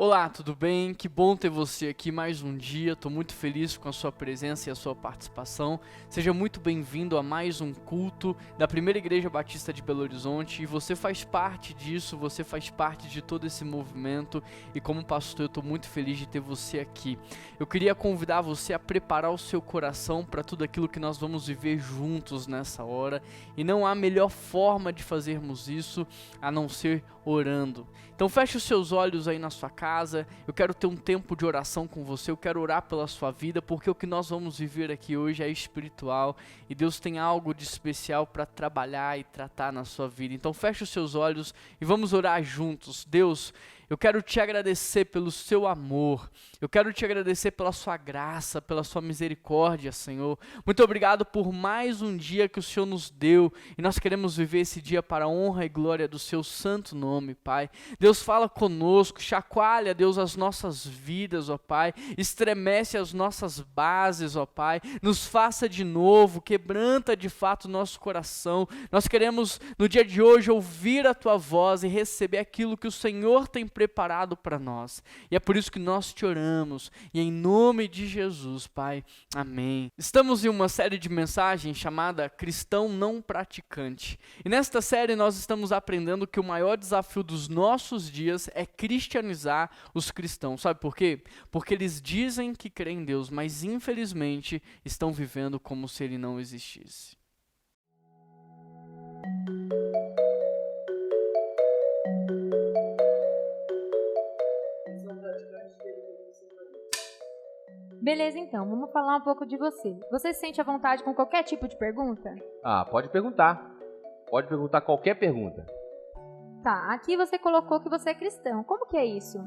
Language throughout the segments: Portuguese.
Olá, tudo bem? Que bom ter você aqui mais um dia. Estou muito feliz com a sua presença e a sua participação. Seja muito bem-vindo a mais um culto da Primeira Igreja Batista de Belo Horizonte. E você faz parte disso, você faz parte de todo esse movimento. E como pastor, eu estou muito feliz de ter você aqui. Eu queria convidar você a preparar o seu coração para tudo aquilo que nós vamos viver juntos nessa hora. E não há melhor forma de fazermos isso a não ser orando. Então feche os seus olhos aí na sua casa, eu quero ter um tempo de oração com você, eu quero orar pela sua vida, porque o que nós vamos viver aqui hoje é espiritual e Deus tem algo de especial para trabalhar e tratar na sua vida. Então feche os seus olhos e vamos orar juntos. Deus, eu quero te agradecer pelo seu amor, eu quero te agradecer pela sua graça, pela sua misericórdia, Senhor. Muito obrigado por mais um dia que o Senhor nos deu e nós queremos viver esse dia para a honra e glória do seu santo nome, Pai. Deus, fala conosco, chacoalha, Deus, as nossas vidas, ó Pai, estremece as nossas bases, ó Pai, nos faça de novo, quebranta de fato o nosso coração. Nós queremos no dia de hoje ouvir a Tua voz e receber aquilo que o Senhor tem preparado para nós. E é por isso que nós te oramos, e em nome de Jesus, Pai, amém. Estamos em uma série de mensagens chamada Cristão Não Praticante. E nesta série nós estamos aprendendo que o maior desafio dos nossos dias é cristianizar os cristãos. Sabe por quê? Porque eles dizem que creem em Deus, mas infelizmente estão vivendo como se Ele não existisse. Beleza, então, vamos falar um pouco de você. Você se sente à vontade com qualquer tipo de pergunta? Pode perguntar. Pode perguntar qualquer pergunta. Tá, aqui você colocou que você é cristão. Como que é isso?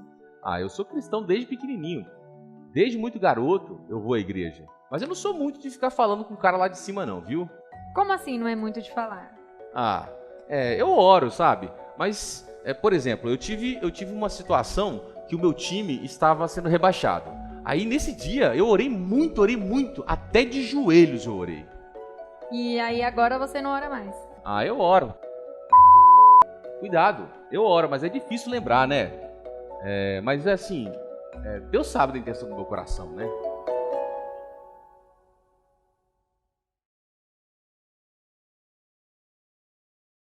Eu sou cristão desde pequenininho. Desde muito garoto eu vou à igreja. Mas eu não sou muito de ficar falando com o cara lá de cima não, viu? Como assim não é muito de falar? Eu oro, sabe? Mas, por exemplo, eu tive uma situação que o meu time estava sendo rebaixado. Aí nesse dia eu orei muito, até de joelhos eu orei. E aí agora você não ora mais? Eu oro. Cuidado, eu oro, mas é difícil lembrar, né? Mas é assim, Deus sabe da intenção do meu coração, né?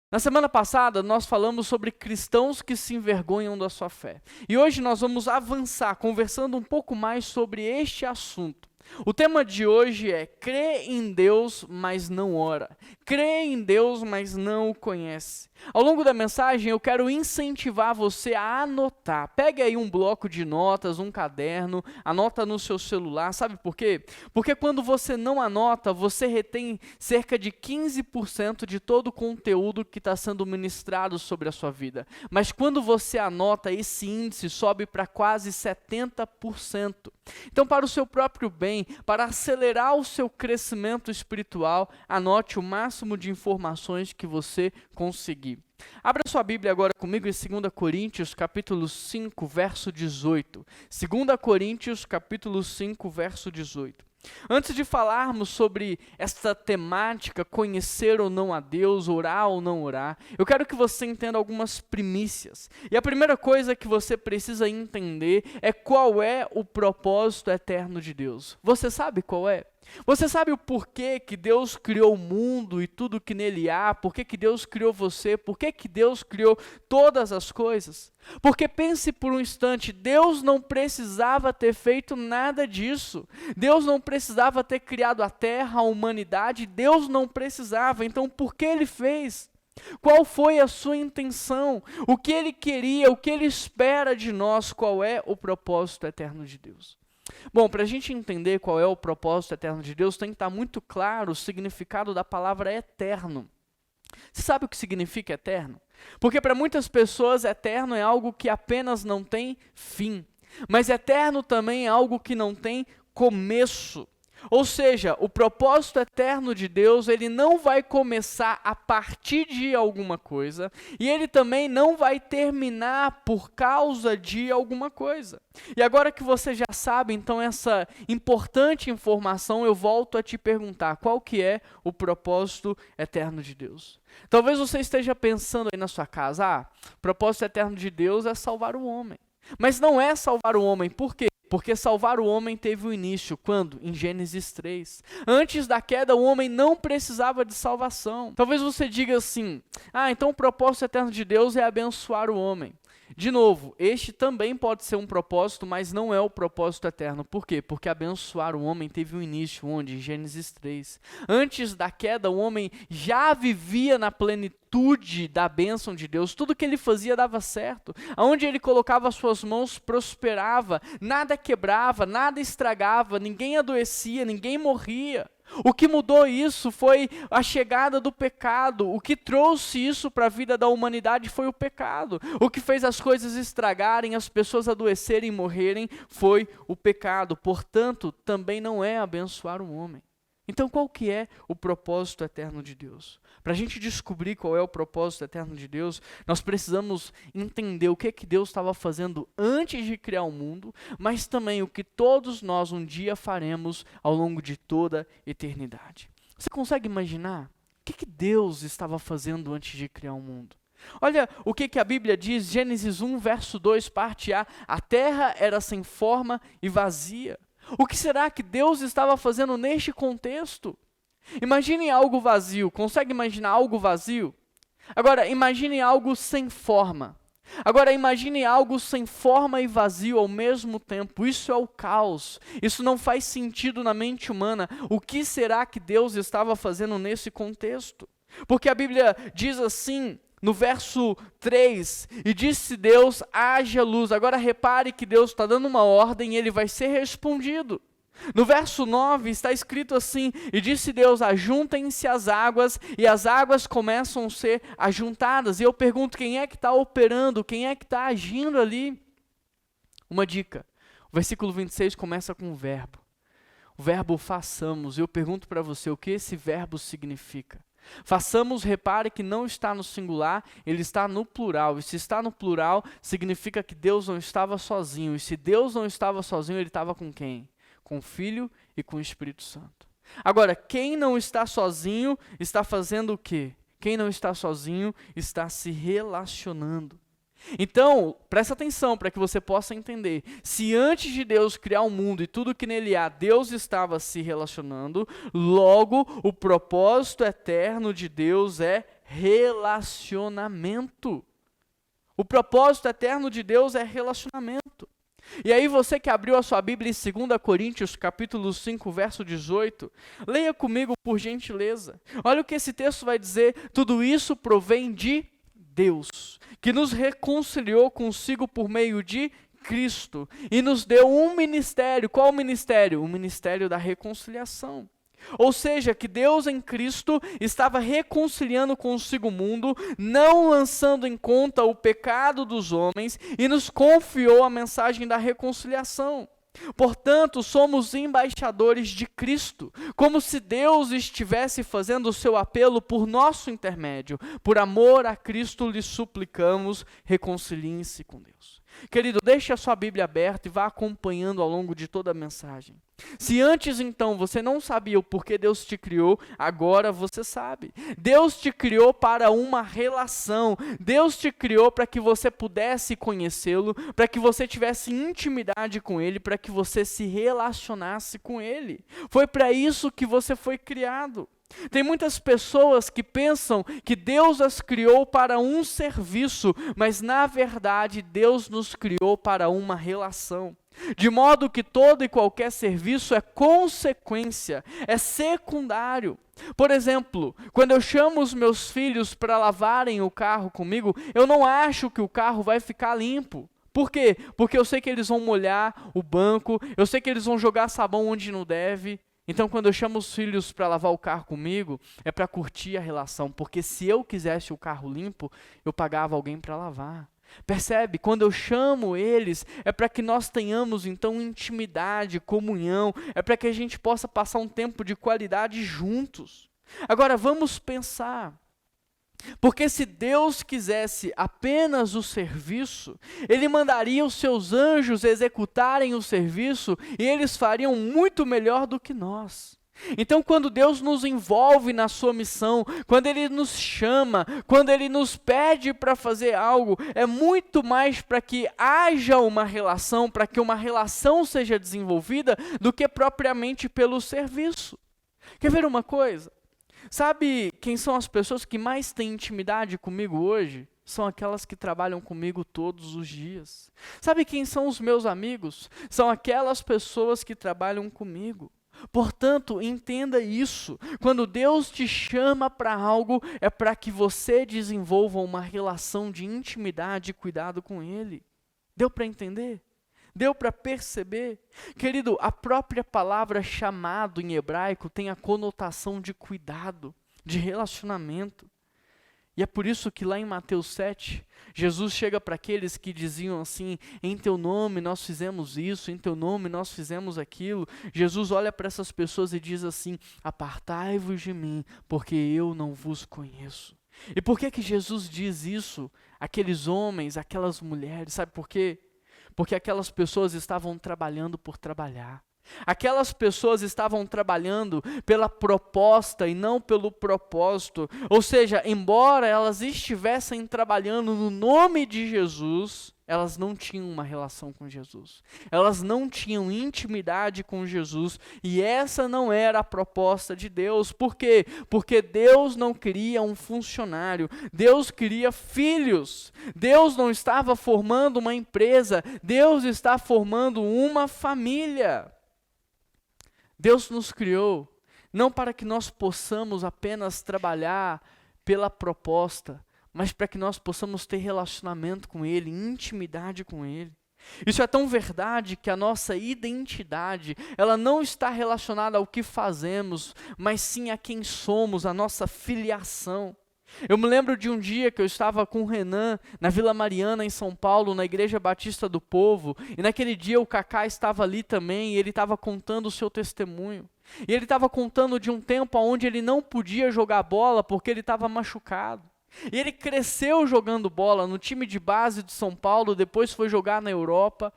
Na semana passada, nós falamos sobre cristãos que se envergonham da sua fé. E hoje nós vamos avançar, conversando um pouco mais sobre este assunto. O tema de hoje é crê em Deus, mas não ora. Crê em Deus, mas não o conhece. Ao longo da mensagem, eu quero incentivar você a anotar. Pegue aí um bloco de notas, um caderno, anota no seu celular. Sabe por quê? Porque quando você não anota, você retém cerca de 15% de todo o conteúdo que está sendo ministrado sobre a sua vida. Mas quando você anota, esse índice sobe para quase 70%. Então, para o seu próprio bem, para acelerar o seu crescimento espiritual, anote o máximo de informações que você conseguir. Abra sua Bíblia agora comigo em 2 Coríntios, capítulo 5, verso 18. 2 Coríntios, capítulo 5, verso 18. Antes de falarmos sobre esta temática, conhecer ou não a Deus, orar ou não orar, eu quero que você entenda algumas primícias. E a primeira coisa que você precisa entender é qual é o propósito eterno de Deus. Você sabe qual é? Você sabe o porquê que Deus criou o mundo e tudo que nele há? Porquê que Deus criou você? Porquê que Deus criou todas as coisas? Porque pense por um instante, Deus não precisava ter feito nada disso. Deus não precisava ter criado a terra, a humanidade. Deus não precisava. Então, por que Ele fez? Qual foi a sua intenção? O que Ele queria? O que Ele espera de nós? Qual é o propósito eterno de Deus? Bom, para a gente entender qual é o propósito eterno de Deus, tem que estar muito claro o significado da palavra eterno. Você sabe o que significa eterno? Porque para muitas pessoas, eterno é algo que apenas não tem fim. Mas eterno também é algo que não tem começo. Ou seja, o propósito eterno de Deus, ele não vai começar a partir de alguma coisa, e ele também não vai terminar por causa de alguma coisa. E agora que você já sabe, então, essa importante informação, eu volto a te perguntar, qual que é o propósito eterno de Deus? Talvez você esteja pensando aí na sua casa, o propósito eterno de Deus é salvar o homem. Mas não é salvar o homem, por quê? Porque salvar o homem teve o início, quando? Em Gênesis 3. Antes da queda, o homem não precisava de salvação. Talvez você diga assim, então o propósito eterno de Deus é abençoar o homem. De novo, este também pode ser um propósito, mas não é o propósito eterno. Por quê? Porque abençoar o homem teve um início, onde? Em Gênesis 3. Antes da queda, o homem já vivia na plenitude da bênção de Deus. Tudo que ele fazia dava certo. Aonde ele colocava as suas mãos, prosperava. Nada quebrava, nada estragava, ninguém adoecia, ninguém morria. O que mudou isso foi a chegada do pecado. O que trouxe isso para a vida da humanidade foi o pecado. O que fez as coisas estragarem, as pessoas adoecerem e morrerem foi o pecado. Portanto, também não é abençoar o homem. Então, qual que é o propósito eterno de Deus? Para a gente descobrir qual é o propósito eterno de Deus, nós precisamos entender o que Deus estava fazendo antes de criar o mundo, mas também o que todos nós um dia faremos ao longo de toda a eternidade. Você consegue imaginar o que Deus estava fazendo antes de criar o mundo? Olha o que a Bíblia diz, Gênesis 1, verso 2, parte A. A terra era sem forma e vazia. O que será que Deus estava fazendo neste contexto? Imagine algo vazio. Consegue imaginar algo vazio? Agora, imagine algo sem forma. Agora, imagine algo sem forma e vazio ao mesmo tempo. Isso é o caos. Isso não faz sentido na mente humana. O que será que Deus estava fazendo nesse contexto? Porque a Bíblia diz assim, no verso 3, e disse Deus, haja luz. Agora repare que Deus está dando uma ordem e ele vai ser respondido. No verso 9 está escrito assim, e disse Deus, ajuntem-se as águas, e as águas começam a ser ajuntadas. E eu pergunto, quem é que está operando, quem é que está agindo ali? Uma dica, o versículo 26 começa com o verbo façamos. Eu pergunto para você, o que esse verbo significa? Façamos, repare que não está no singular, ele está no plural. E se está no plural, significa que Deus não estava sozinho. E se Deus não estava sozinho, ele estava com quem? Com o Filho e com o Espírito Santo. Agora, quem não está sozinho, está fazendo o quê? Quem não está sozinho, está se relacionando. Então, presta atenção para que você possa entender. Se antes de Deus criar o mundo e tudo que nele há, Deus estava se relacionando, logo o propósito eterno de Deus é relacionamento. O propósito eterno de Deus é relacionamento. E aí você que abriu a sua Bíblia em 2 Coríntios, capítulo 5, verso 18, leia comigo por gentileza. Olha o que esse texto vai dizer, tudo isso provém de Deus, que nos reconciliou consigo por meio de Cristo e nos deu um ministério. Qual o ministério? O ministério da reconciliação. Ou seja, que Deus em Cristo estava reconciliando consigo o mundo, não lançando em conta o pecado dos homens e nos confiou a mensagem da reconciliação. Portanto, somos embaixadores de Cristo, como se Deus estivesse fazendo o seu apelo por nosso intermédio. Por amor a Cristo lhe suplicamos, reconciliem-se com Deus. Querido, deixe a sua Bíblia aberta e vá acompanhando ao longo de toda a mensagem. Se antes então você não sabia o porquê Deus te criou, agora você sabe. Deus te criou para uma relação. Deus te criou para que você pudesse conhecê-lo, para que você tivesse intimidade com ele, para que você se relacionasse com ele. Foi para isso que você foi criado. Tem muitas pessoas que pensam que Deus as criou para um serviço, mas na verdade Deus nos criou para uma relação. De modo que todo e qualquer serviço é consequência, é secundário. Por exemplo, quando eu chamo os meus filhos para lavarem o carro comigo, eu não acho que o carro vai ficar limpo. Por quê? Porque eu sei que eles vão molhar o banco, eu sei que eles vão jogar sabão onde não deve. Então, quando eu chamo os filhos para lavar o carro comigo, é para curtir a relação, porque se eu quisesse o carro limpo, eu pagava alguém para lavar. Percebe? Quando eu chamo eles, é para que nós tenhamos então intimidade, comunhão, é para que a gente possa passar um tempo de qualidade juntos. Agora, vamos pensar. Porque se Deus quisesse apenas o serviço, Ele mandaria os seus anjos executarem o serviço e eles fariam muito melhor do que nós. Então, quando Deus nos envolve na sua missão, quando Ele nos chama, quando Ele nos pede para fazer algo, é muito mais para que haja uma relação, para que uma relação seja desenvolvida, do que propriamente pelo serviço. Quer ver uma coisa? Sabe quem são as pessoas que mais têm intimidade comigo hoje? São aquelas que trabalham comigo todos os dias. Sabe quem são os meus amigos? São aquelas pessoas que trabalham comigo. Portanto, entenda isso. Quando Deus te chama para algo, é para que você desenvolva uma relação de intimidade e cuidado com Ele. Deu para entender? Deu para perceber? Querido, a própria palavra chamado em hebraico tem a conotação de cuidado, de relacionamento. E é por isso que lá em Mateus 7, Jesus chega para aqueles que diziam assim: em teu nome nós fizemos isso, em teu nome nós fizemos aquilo. Jesus olha para essas pessoas e diz assim: apartai-vos de mim, porque eu não vos conheço. E por que Jesus diz isso? Aqueles homens, aquelas mulheres, sabe por quê? Porque aquelas pessoas estavam trabalhando por trabalhar. Aquelas pessoas estavam trabalhando pela proposta e não pelo propósito. Ou seja, embora elas estivessem trabalhando no nome de Jesus, elas não tinham uma relação com Jesus. Elas não tinham intimidade com Jesus. E essa não era a proposta de Deus. Por quê? Porque Deus não queria um funcionário. Deus queria filhos. Deus não estava formando uma empresa. Deus está formando uma família. Deus nos criou não para que nós possamos apenas trabalhar pela proposta, mas para que nós possamos ter relacionamento com Ele, intimidade com Ele. Isso é tão verdade que a nossa identidade, ela não está relacionada ao que fazemos, mas sim a quem somos, a nossa filiação. Eu me lembro de um dia que eu estava com o Renan na Vila Mariana, em São Paulo, na Igreja Batista do Povo, e naquele dia o Cacá estava ali também, e ele estava contando o seu testemunho. E ele estava contando de um tempo onde ele não podia jogar bola porque ele estava machucado. E ele cresceu jogando bola no time de base de São Paulo, depois foi jogar na Europa.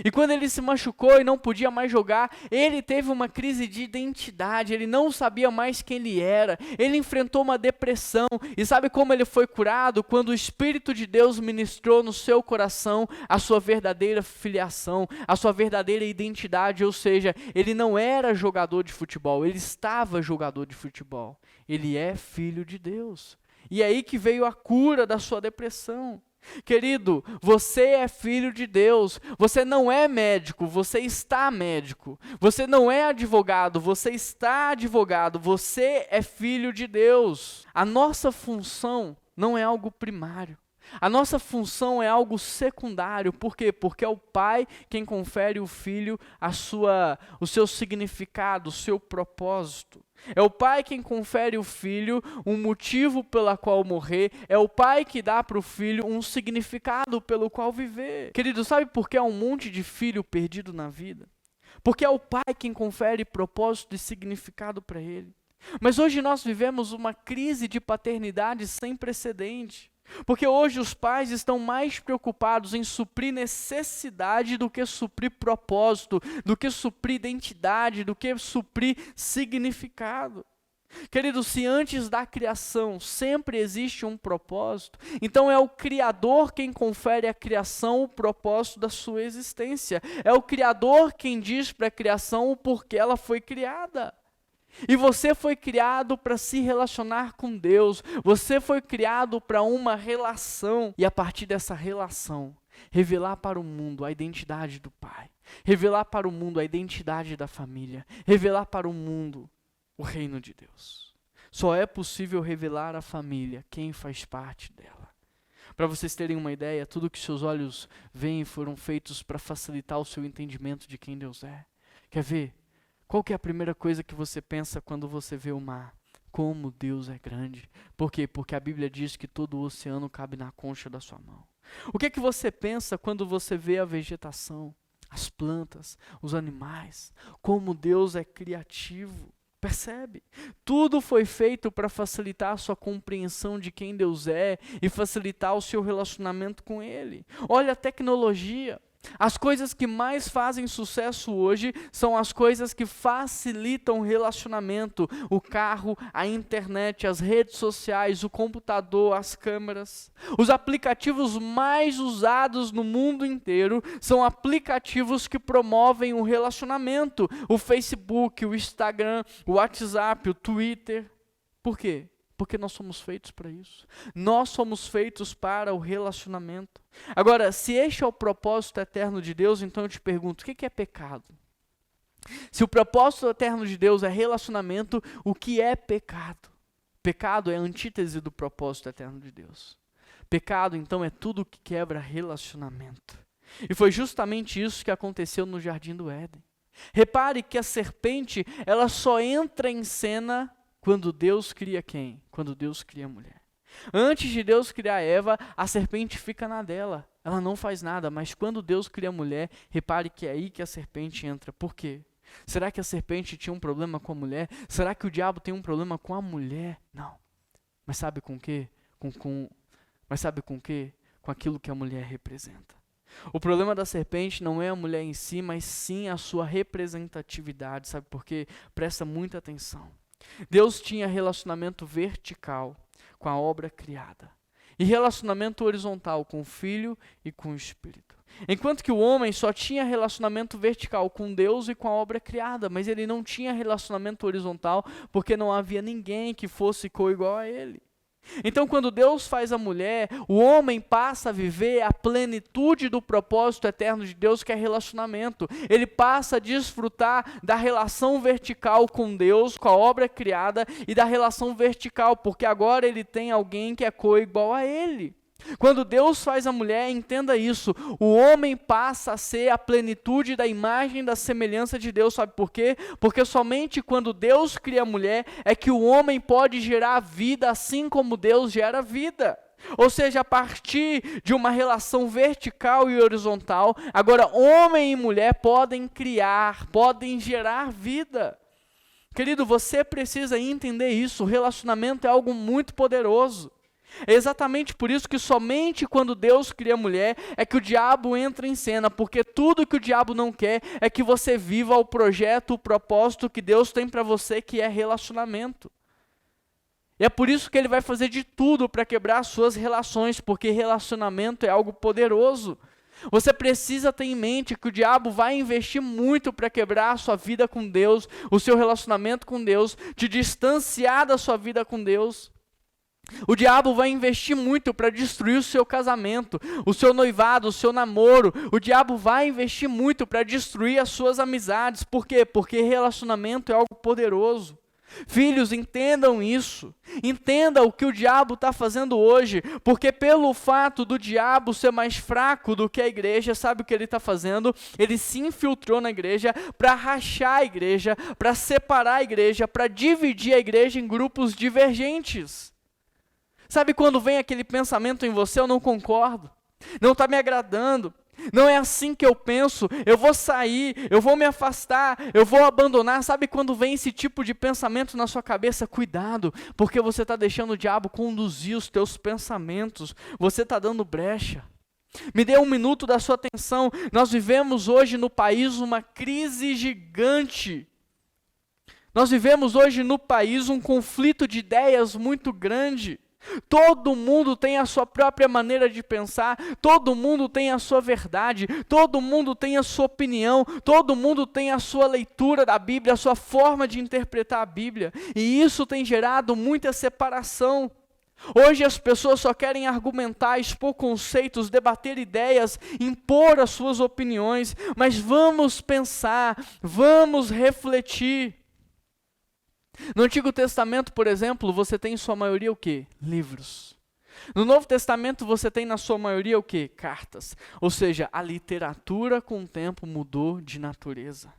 E quando ele se machucou e não podia mais jogar, ele teve uma crise de identidade, ele não sabia mais quem ele era, ele enfrentou uma depressão. E sabe como ele foi curado? Quando o Espírito de Deus ministrou no seu coração a sua verdadeira filiação, a sua verdadeira identidade, ou seja, ele não era jogador de futebol, ele estava jogador de futebol. Ele é filho de Deus. E é aí que veio a cura da sua depressão. Querido, você é filho de Deus, você não é médico, você está médico. Você não é advogado, você está advogado, você é filho de Deus. A nossa função não é algo primário. A nossa função é algo secundário. Por quê? Porque é o Pai quem confere ao Filho o seu significado, o seu propósito. É o Pai quem confere ao Filho um motivo pela qual morrer. É o Pai que dá para o Filho um significado pelo qual viver. Querido, sabe por que há um monte de filho perdido na vida? Porque é o Pai quem confere propósito e significado para ele. Mas hoje nós vivemos uma crise de paternidade sem precedente. Porque hoje os pais estão mais preocupados em suprir necessidade do que suprir propósito, do que suprir identidade, do que suprir significado. Querido, se antes da criação sempre existe um propósito, então é o Criador quem confere à criação o propósito da sua existência. É o Criador quem diz para a criação o porquê ela foi criada. E você foi criado para se relacionar com Deus, você foi criado para uma relação, e a partir dessa relação, revelar para o mundo a identidade do Pai, revelar para o mundo a identidade da família, revelar para o mundo o reino de Deus. Só é possível revelar à família quem faz parte dela. Para vocês terem uma ideia, tudo que seus olhos veem foram feitos para facilitar o seu entendimento de quem Deus é. Quer ver? Qual que é a primeira coisa que você pensa quando você vê o mar? Como Deus é grande. Por quê? Porque a Bíblia diz que todo o oceano cabe na concha da sua mão. O que é que você pensa quando você vê a vegetação, as plantas, os animais? Como Deus é criativo. Percebe? Tudo foi feito para facilitar a sua compreensão de quem Deus é e facilitar o seu relacionamento com Ele. Olha a tecnologia. As coisas que mais fazem sucesso hoje são as coisas que facilitam o relacionamento. O carro, a internet, as redes sociais, o computador, as câmeras. Os aplicativos mais usados no mundo inteiro são aplicativos que promovem o relacionamento. O Facebook, o Instagram, o WhatsApp, o Twitter. Por quê? Porque nós somos feitos para isso. Nós somos feitos para o relacionamento. Agora, se este é o propósito eterno de Deus, então eu te pergunto, o que é pecado? Se o propósito eterno de Deus é relacionamento, o que é pecado? Pecado é a antítese do propósito eterno de Deus. Pecado, então, é tudo que quebra relacionamento. E foi justamente isso que aconteceu no Jardim do Éden. Repare que a serpente, ela só entra em cena quando Deus cria quem? Quando Deus cria a mulher. Antes de Deus criar Eva, a serpente fica na dela. Ela não faz nada, mas quando Deus cria a mulher, repare que é aí que a serpente entra. Por quê? Será que a serpente tinha um problema com a mulher? Será que o diabo tem um problema com a mulher? Não. Mas sabe com o quê? Mas sabe com o quê? Com aquilo que a mulher representa. O problema da serpente não é a mulher em si, mas sim a sua representatividade. Sabe por quê? Presta muita atenção. Deus tinha relacionamento vertical com a obra criada e relacionamento horizontal com o Filho e com o Espírito. Enquanto que o homem só tinha relacionamento vertical com Deus e com a obra criada, mas ele não tinha relacionamento horizontal porque não havia ninguém que fosse coigual a ele. Então, quando Deus faz a mulher, o homem passa a viver a plenitude do propósito eterno de Deus, que é relacionamento. Ele passa a desfrutar da relação vertical com Deus, com a obra criada, e da relação vertical, porque agora ele tem alguém que é coigual a ele. Quando Deus faz a mulher, entenda isso, o homem passa a ser a plenitude da imagem e da semelhança de Deus, sabe por quê? Porque somente quando Deus cria a mulher é que o homem pode gerar vida assim como Deus gera vida. Ou seja, a partir de uma relação vertical e horizontal, agora homem e mulher podem criar, podem gerar vida. Querido, você precisa entender isso, o relacionamento é algo muito poderoso. É exatamente por isso que somente quando Deus cria a mulher é que o diabo entra em cena, porque tudo que o diabo não quer é que você viva o projeto, o propósito que Deus tem para você, que é relacionamento. E é por isso que ele vai fazer de tudo para quebrar as suas relações, porque relacionamento é algo poderoso. Você precisa ter em mente que o diabo vai investir muito para quebrar a sua vida com Deus, o seu relacionamento com Deus, te distanciar da sua vida com Deus. O diabo vai investir muito para destruir o seu casamento, o seu noivado, o seu namoro. O diabo vai investir muito para destruir as suas amizades. Por quê? Porque relacionamento é algo poderoso. Filhos, entendam isso. Entenda o que o diabo está fazendo hoje. Porque pelo fato do diabo ser mais fraco do que a igreja, sabe o que ele está fazendo? Ele se infiltrou na igreja para rachar a igreja, para separar a igreja, para dividir a igreja em grupos divergentes. Sabe quando vem aquele pensamento em você, eu não concordo, não está me agradando, não é assim que eu penso, eu vou sair, eu vou me afastar, eu vou abandonar. Sabe quando vem esse tipo de pensamento na sua cabeça? Cuidado, porque você está deixando o diabo conduzir os teus pensamentos, você está dando brecha. Me dê um minuto da sua atenção. Nós vivemos hoje no país uma crise gigante. Nós vivemos hoje no país um conflito de ideias muito grande. Todo mundo tem a sua própria maneira de pensar, todo mundo tem a sua verdade, todo mundo tem a sua opinião, todo mundo tem a sua leitura da Bíblia, a sua forma de interpretar a Bíblia, e isso tem gerado muita separação. Hoje as pessoas só querem argumentar, expor conceitos, debater ideias, impor as suas opiniões, mas vamos pensar, vamos refletir. No Antigo Testamento, por exemplo, você tem em sua maioria o quê? Livros. No Novo Testamento você tem na sua maioria o quê? Cartas. Ou seja, a literatura com o tempo mudou de natureza.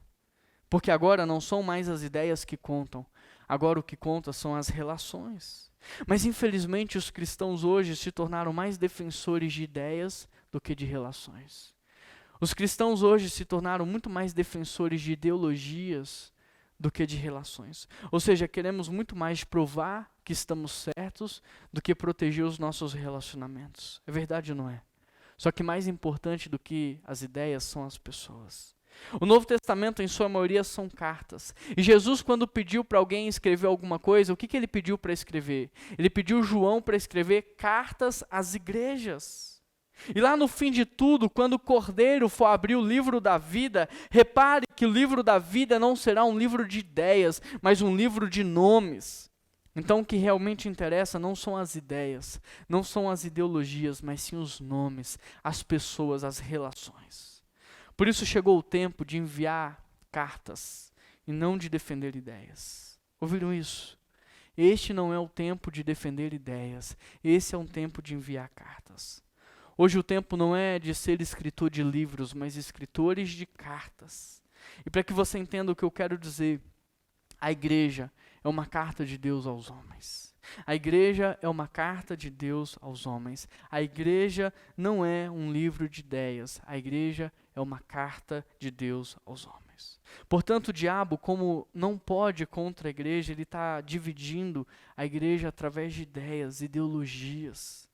Porque agora não são mais as ideias que contam, agora o que conta são as relações. Mas infelizmente os cristãos hoje se tornaram mais defensores de ideias do que de relações. Os cristãos hoje se tornaram muito mais defensores de ideologias do que de relações. Ou seja, queremos muito mais provar que estamos certos do que proteger os nossos relacionamentos. É verdade ou não é? Só que mais importante do que as ideias são as pessoas. O Novo Testamento, em sua maioria, são cartas. E Jesus, quando pediu para alguém escrever alguma coisa, o que ele pediu para escrever? Ele pediu João para escrever cartas às igrejas. E lá no fim de tudo, quando o Cordeiro for abrir o livro da vida, repare que o livro da vida não será um livro de ideias, mas um livro de nomes. Então o que realmente interessa não são as ideias, não são as ideologias, mas sim os nomes, as pessoas, as relações. Por isso chegou o tempo de enviar cartas e não de defender ideias. Ouviram isso? Este não é o tempo de defender ideias, esse é um tempo de enviar cartas. Hoje o tempo não é de ser escritor de livros, mas escritores de cartas. E para que você entenda o que eu quero dizer, a igreja é uma carta de Deus aos homens. A igreja é uma carta de Deus aos homens. A igreja não é um livro de ideias. A igreja é uma carta de Deus aos homens. Portanto, o diabo, como não pode contra a igreja, ele está dividindo a igreja através de ideias, ideologias.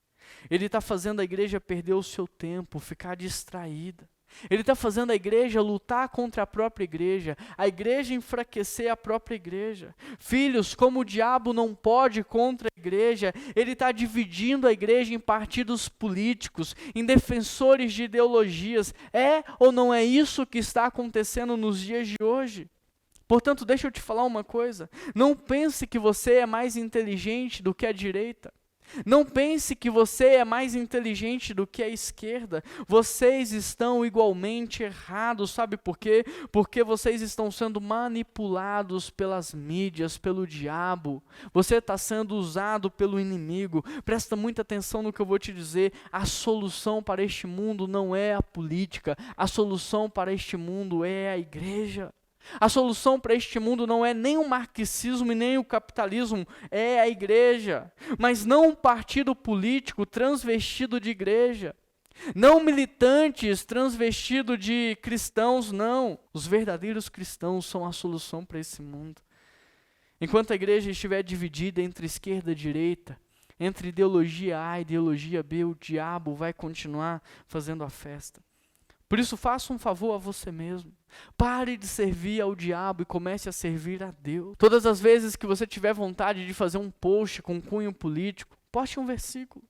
Ele está fazendo a igreja perder o seu tempo, ficar distraída. Ele está fazendo a igreja lutar contra a própria igreja, a igreja enfraquecer a própria igreja. Filhos, como o diabo não pode contra a igreja, ele está dividindo a igreja em partidos políticos, em defensores de ideologias. É ou não é isso que está acontecendo nos dias de hoje? Portanto, deixa eu te falar uma coisa. Não pense que você é mais inteligente do que a direita. Não pense que você é mais inteligente do que a esquerda. Vocês estão igualmente errados. Sabe por quê? Porque vocês estão sendo manipulados pelas mídias, pelo diabo. Você está sendo usado pelo inimigo. Presta muita atenção no que eu vou te dizer. A solução para este mundo não é a política. A solução para este mundo é a igreja. A solução para este mundo não é nem o marxismo e nem o capitalismo, é a igreja. Mas não um partido político transvestido de igreja. Não militantes transvestidos de cristãos, não. Os verdadeiros cristãos são a solução para esse mundo. Enquanto a igreja estiver dividida entre esquerda e direita, entre ideologia A e ideologia B, o diabo vai continuar fazendo a festa. Por isso, faça um favor a você mesmo. Pare de servir ao diabo e comece a servir a Deus. Todas as vezes que você tiver vontade de fazer um post com cunho político, poste um versículo.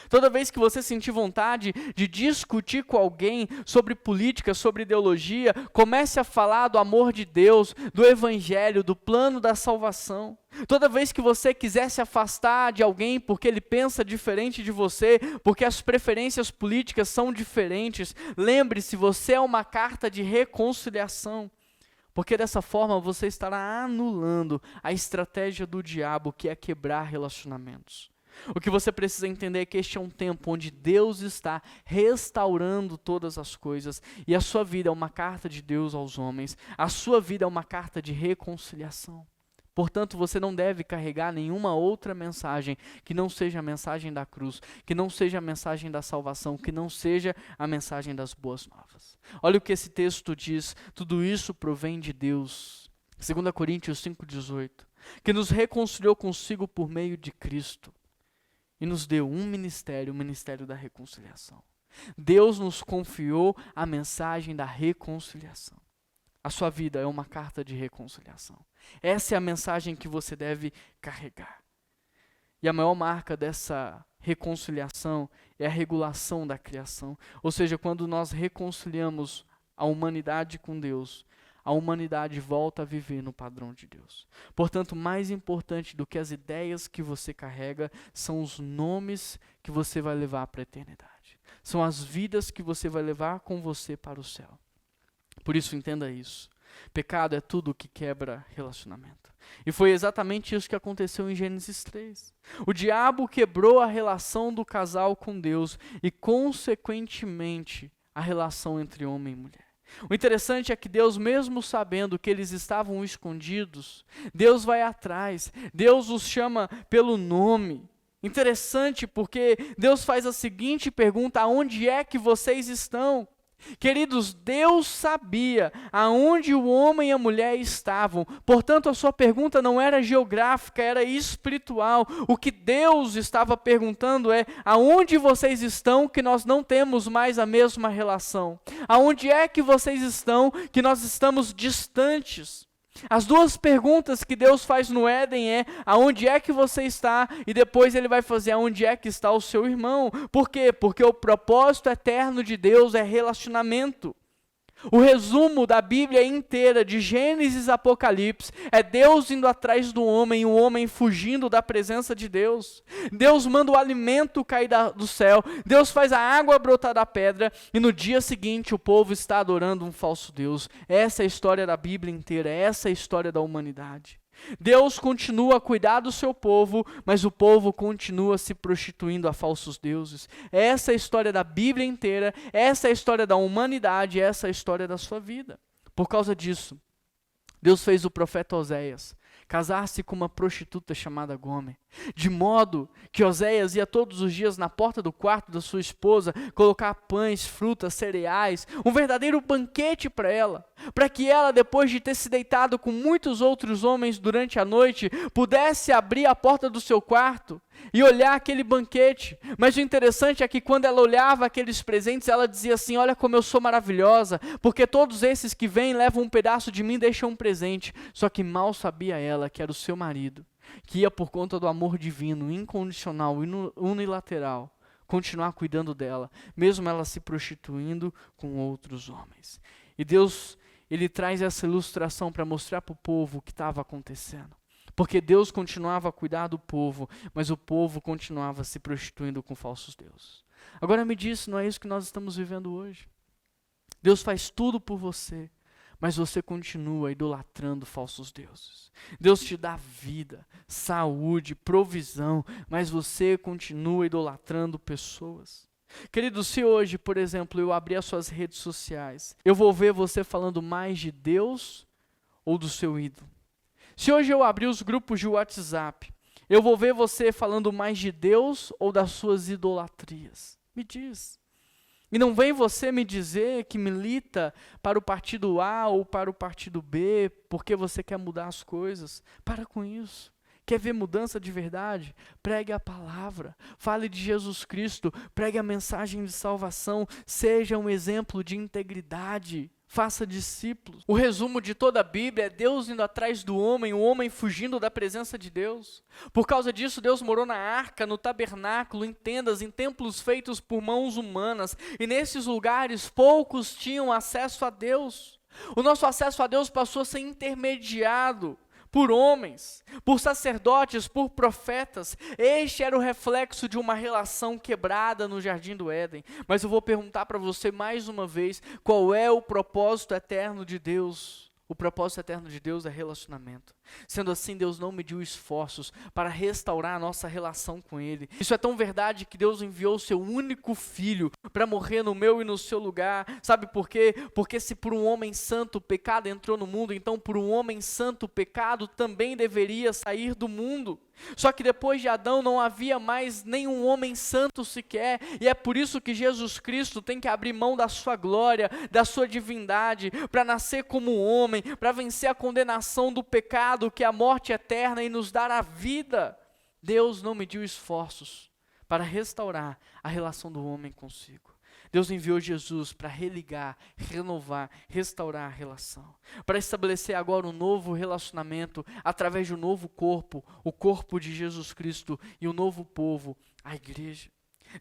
Toda vez que você sentir vontade de discutir com alguém sobre política, sobre ideologia, comece a falar do amor de Deus, do evangelho, do plano da salvação. Toda vez que você quiser se afastar de alguém porque ele pensa diferente de você, porque as preferências políticas são diferentes, lembre-se, você é uma carta de reconciliação. Porque dessa forma você estará anulando a estratégia do diabo, que é quebrar relacionamentos. O que você precisa entender é que este é um tempo onde Deus está restaurando todas as coisas e a sua vida é uma carta de Deus aos homens, a sua vida é uma carta de reconciliação. Portanto, você não deve carregar nenhuma outra mensagem que não seja a mensagem da cruz, que não seja a mensagem da salvação, que não seja a mensagem das boas novas. Olha o que esse texto diz, tudo isso provém de Deus. 2 Coríntios 5,18, que nos reconciliou consigo por meio de Cristo. E nos deu um ministério, o ministério da reconciliação. Deus nos confiou a mensagem da reconciliação. A sua vida é uma carta de reconciliação. Essa é a mensagem que você deve carregar. E a maior marca dessa reconciliação é a regulação da criação. Ou seja, quando nós reconciliamos a humanidade com Deus, a humanidade volta a viver no padrão de Deus. Portanto, mais importante do que as ideias que você carrega são os nomes que você vai levar para a eternidade. São as vidas que você vai levar com você para o céu. Por isso, entenda isso. Pecado é tudo que quebra relacionamento. E foi exatamente isso que aconteceu em Gênesis 3. O diabo quebrou a relação do casal com Deus e, consequentemente, a relação entre homem e mulher. O interessante é que Deus, mesmo sabendo que eles estavam escondidos, Deus vai atrás, Deus os chama pelo nome. Interessante porque Deus faz a seguinte pergunta: aonde é que vocês estão? Queridos, Deus sabia aonde o homem e a mulher estavam. Portanto, a sua pergunta não era geográfica, era espiritual. O que Deus estava perguntando é: aonde vocês estão que nós não temos mais a mesma relação? Aonde é que vocês estão que nós estamos distantes? As duas perguntas que Deus faz no Éden é: aonde é que você está? E depois ele vai fazer: aonde é que está o seu irmão? Por quê? Porque o propósito eterno de Deus é relacionamento. O resumo da Bíblia inteira, de Gênesis a Apocalipse, é Deus indo atrás do homem e o homem fugindo da presença de Deus. Deus manda o alimento cair do céu, Deus faz a água brotar da pedra, e no dia seguinte o povo está adorando um falso Deus. Essa é a história da Bíblia inteira, essa é a história da humanidade. Deus continua a cuidar do seu povo, mas o povo continua se prostituindo a falsos deuses. Essa é a história da Bíblia inteira, essa é a história da humanidade, essa é a história da sua vida. Por causa disso, Deus fez o profeta Oséias casar-se com uma prostituta chamada Gomer, de modo que Oséias ia todos os dias na porta do quarto da sua esposa colocar pães, frutas, cereais, um verdadeiro banquete para ela, para que ela, depois de ter se deitado com muitos outros homens durante a noite, pudesse abrir a porta do seu quarto e olhar aquele banquete. Mas o interessante é que quando ela olhava aqueles presentes, ela dizia assim: olha como eu sou maravilhosa, porque todos esses que vêm levam um pedaço de mim e deixam um presente. Só que mal sabia ela que era o seu marido, que ia por conta do amor divino, incondicional e unilateral, continuar cuidando dela, mesmo ela se prostituindo com outros homens. E Deus, ele traz essa ilustração para mostrar para o povo o que estava acontecendo. Porque Deus continuava a cuidar do povo, mas o povo continuava se prostituindo com falsos deuses. Agora me diz, não é isso que nós estamos vivendo hoje? Deus faz tudo por você, mas você continua idolatrando falsos deuses. Deus te dá vida, saúde, provisão, mas você continua idolatrando pessoas. Querido, se hoje, por exemplo, eu abrir as suas redes sociais, eu vou ver você falando mais de Deus ou do seu ídolo? Se hoje eu abrir os grupos de WhatsApp, eu vou ver você falando mais de Deus ou das suas idolatrias? Me diz. E não vem você me dizer que milita para o partido A ou para o partido B, porque você quer mudar as coisas. Para com isso. Quer ver mudança de verdade? Pregue a palavra, fale de Jesus Cristo, pregue a mensagem de salvação, seja um exemplo de integridade. Faça discípulos. O resumo de toda a Bíblia é Deus indo atrás do homem, o homem fugindo da presença de Deus. Por causa disso, Deus morou na arca, no tabernáculo, em tendas, em templos feitos por mãos humanas. E nesses lugares, poucos tinham acesso a Deus. O nosso acesso a Deus passou a ser intermediado por homens, por sacerdotes, por profetas. Este era o reflexo de uma relação quebrada no Jardim do Éden. Mas eu vou perguntar para você mais uma vez, qual é o propósito eterno de Deus? O propósito eterno de Deus é relacionamento. Sendo assim, Deus não mediu esforços para restaurar a nossa relação com Ele. Isso é tão verdade que Deus enviou o seu único filho para morrer no meu e no seu lugar. Sabe por quê? Porque se por um homem santo o pecado entrou no mundo, então por um homem santo o pecado também deveria sair do mundo. Só que depois de Adão não havia mais nenhum homem santo sequer, e é por isso que Jesus Cristo tem que abrir mão da sua glória, da sua divindade, para nascer como homem, para vencer a condenação do pecado, que é a morte eterna, e nos dar a vida. Deus não mediu esforços para restaurar a relação do homem consigo. Deus enviou Jesus para religar, renovar, restaurar a relação, para estabelecer agora um novo relacionamento através de um novo corpo, o corpo de Jesus Cristo, e um novo povo, a igreja.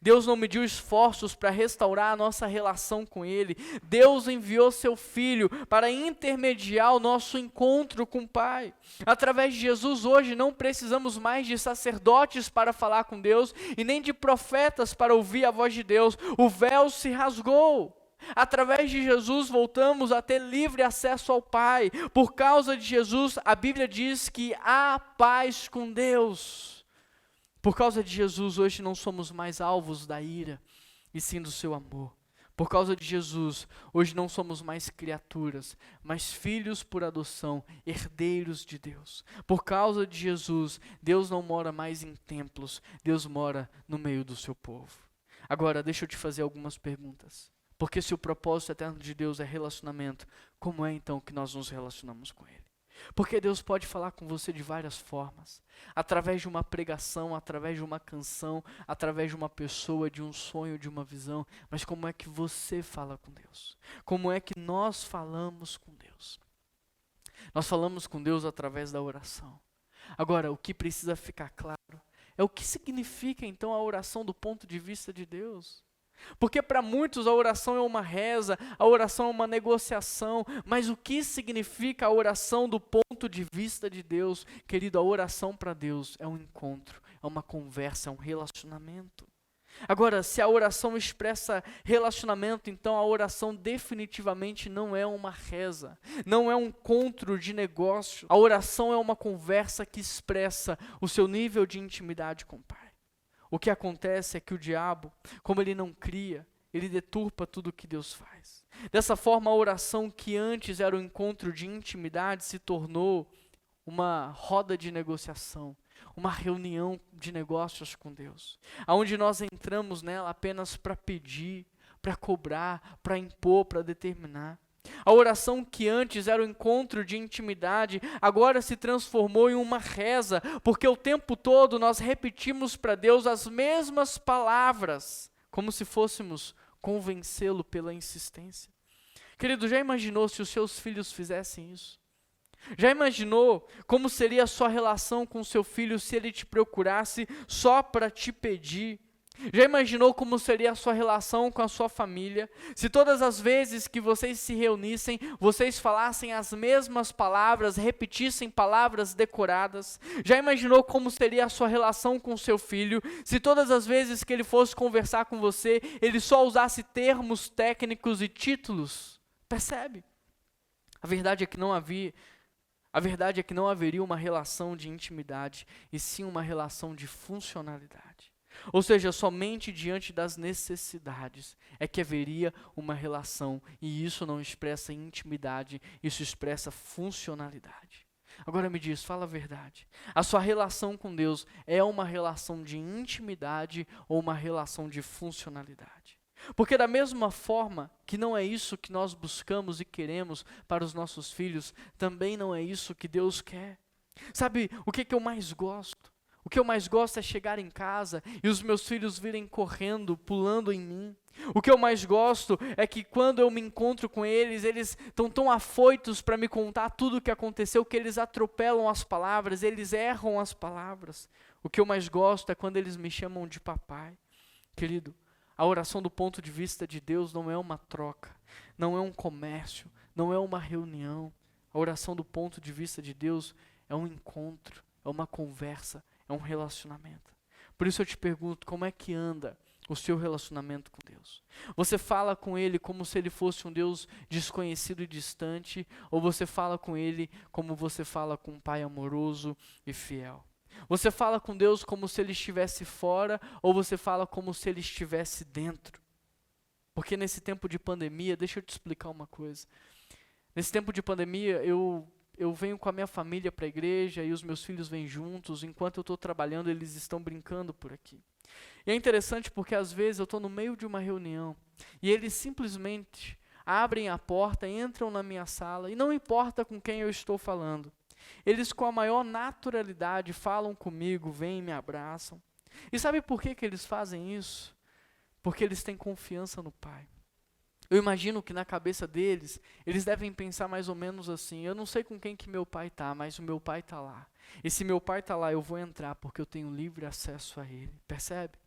Deus não mediu esforços para restaurar a nossa relação com Ele. Deus enviou seu Filho para intermediar o nosso encontro com o Pai. Através de Jesus, hoje, não precisamos mais de sacerdotes para falar com Deus e nem de profetas para ouvir a voz de Deus. O véu se rasgou. Através de Jesus, voltamos a ter livre acesso ao Pai. Por causa de Jesus, a Bíblia diz que há paz com Deus. Por causa de Jesus, hoje não somos mais alvos da ira, e sim do seu amor. Por causa de Jesus, hoje não somos mais criaturas, mas filhos por adoção, herdeiros de Deus. Por causa de Jesus, Deus não mora mais em templos, Deus mora no meio do seu povo. Agora, deixa eu te fazer algumas perguntas. Porque se o propósito eterno de Deus é relacionamento, como é então que nós nos relacionamos com Ele? Porque Deus pode falar com você de várias formas. Através de uma pregação, através de uma canção, através de uma pessoa, de um sonho, de uma visão. Mas como é que você fala com Deus? Como é que nós falamos com Deus? Nós falamos com Deus através da oração. Agora, o que precisa ficar claro é o que significa então a oração do ponto de vista de Deus. Porque para muitos a oração é uma reza, a oração é uma negociação, mas o que significa a oração do ponto de vista de Deus? Querido, a oração para Deus é um encontro, é uma conversa, é um relacionamento. Agora, se a oração expressa relacionamento, então a oração definitivamente não é uma reza, não é um encontro de negócio. A oração é uma conversa que expressa o seu nível de intimidade com o Pai. O que acontece é que o diabo, como ele não cria, ele deturpa tudo o que Deus faz. Dessa forma, a oração que antes era um encontro de intimidade se tornou uma roda de negociação, uma reunião de negócios com Deus, onde nós entramos nela apenas para pedir, para cobrar, para impor, para determinar. A oração que antes era um encontro de intimidade, agora se transformou em uma reza, porque o tempo todo nós repetimos para Deus as mesmas palavras, como se fôssemos convencê-lo pela insistência. Querido, já imaginou se os seus filhos fizessem isso? Já imaginou como seria a sua relação com o seu filho se ele te procurasse só para te pedir? Já imaginou como seria a sua relação com a sua família? Se todas as vezes que vocês se reunissem, vocês falassem as mesmas palavras, repetissem palavras decoradas? Já imaginou como seria a sua relação com o seu filho? Se todas as vezes que ele fosse conversar com você, ele só usasse termos técnicos e títulos? Percebe? A verdade é que não haveria uma relação de intimidade, e sim uma relação de funcionalidade. Ou seja, somente diante das necessidades é que haveria uma relação, e isso não expressa intimidade, isso expressa funcionalidade. Agora me diz, fala a verdade. A sua relação com Deus é uma relação de intimidade ou uma relação de funcionalidade? Porque da mesma forma que não é isso que nós buscamos e queremos para os nossos filhos, também não é isso que Deus quer. Sabe o que eu mais gosto? O que eu mais gosto é chegar em casa e os meus filhos virem correndo, pulando em mim. O que eu mais gosto é que quando eu me encontro com eles, eles estão tão afoitos para me contar tudo o que aconteceu, que eles atropelam as palavras, eles erram as palavras. O que eu mais gosto é quando eles me chamam de papai. Querido, a oração do ponto de vista de Deus não é uma troca, não é um comércio, não é uma reunião. A oração do ponto de vista de Deus é um encontro, é uma conversa, é um relacionamento. Por isso eu te pergunto, como é que anda o seu relacionamento com Deus? Você fala com Ele como se Ele fosse um Deus desconhecido e distante, ou você fala com Ele como você fala com um Pai amoroso e fiel? Você fala com Deus como se Ele estivesse fora, ou você fala como se Ele estivesse dentro? Porque nesse tempo de pandemia, deixa eu te explicar uma coisa. Nesse tempo de pandemia, eu venho com a minha família para a igreja e os meus filhos vêm juntos. Enquanto eu estou trabalhando, eles estão brincando por aqui. E é interessante porque às vezes eu estou no meio de uma reunião e eles simplesmente abrem a porta, entram na minha sala e não importa com quem eu estou falando. Eles com a maior naturalidade falam comigo, vêm e me abraçam. E sabe por que eles fazem isso? Porque eles têm confiança no Pai. Eu imagino que na cabeça deles, eles devem pensar mais ou menos assim: eu não sei com quem que meu pai está, mas o meu pai está lá. E se meu pai está lá, eu vou entrar porque eu tenho livre acesso a ele. Percebe?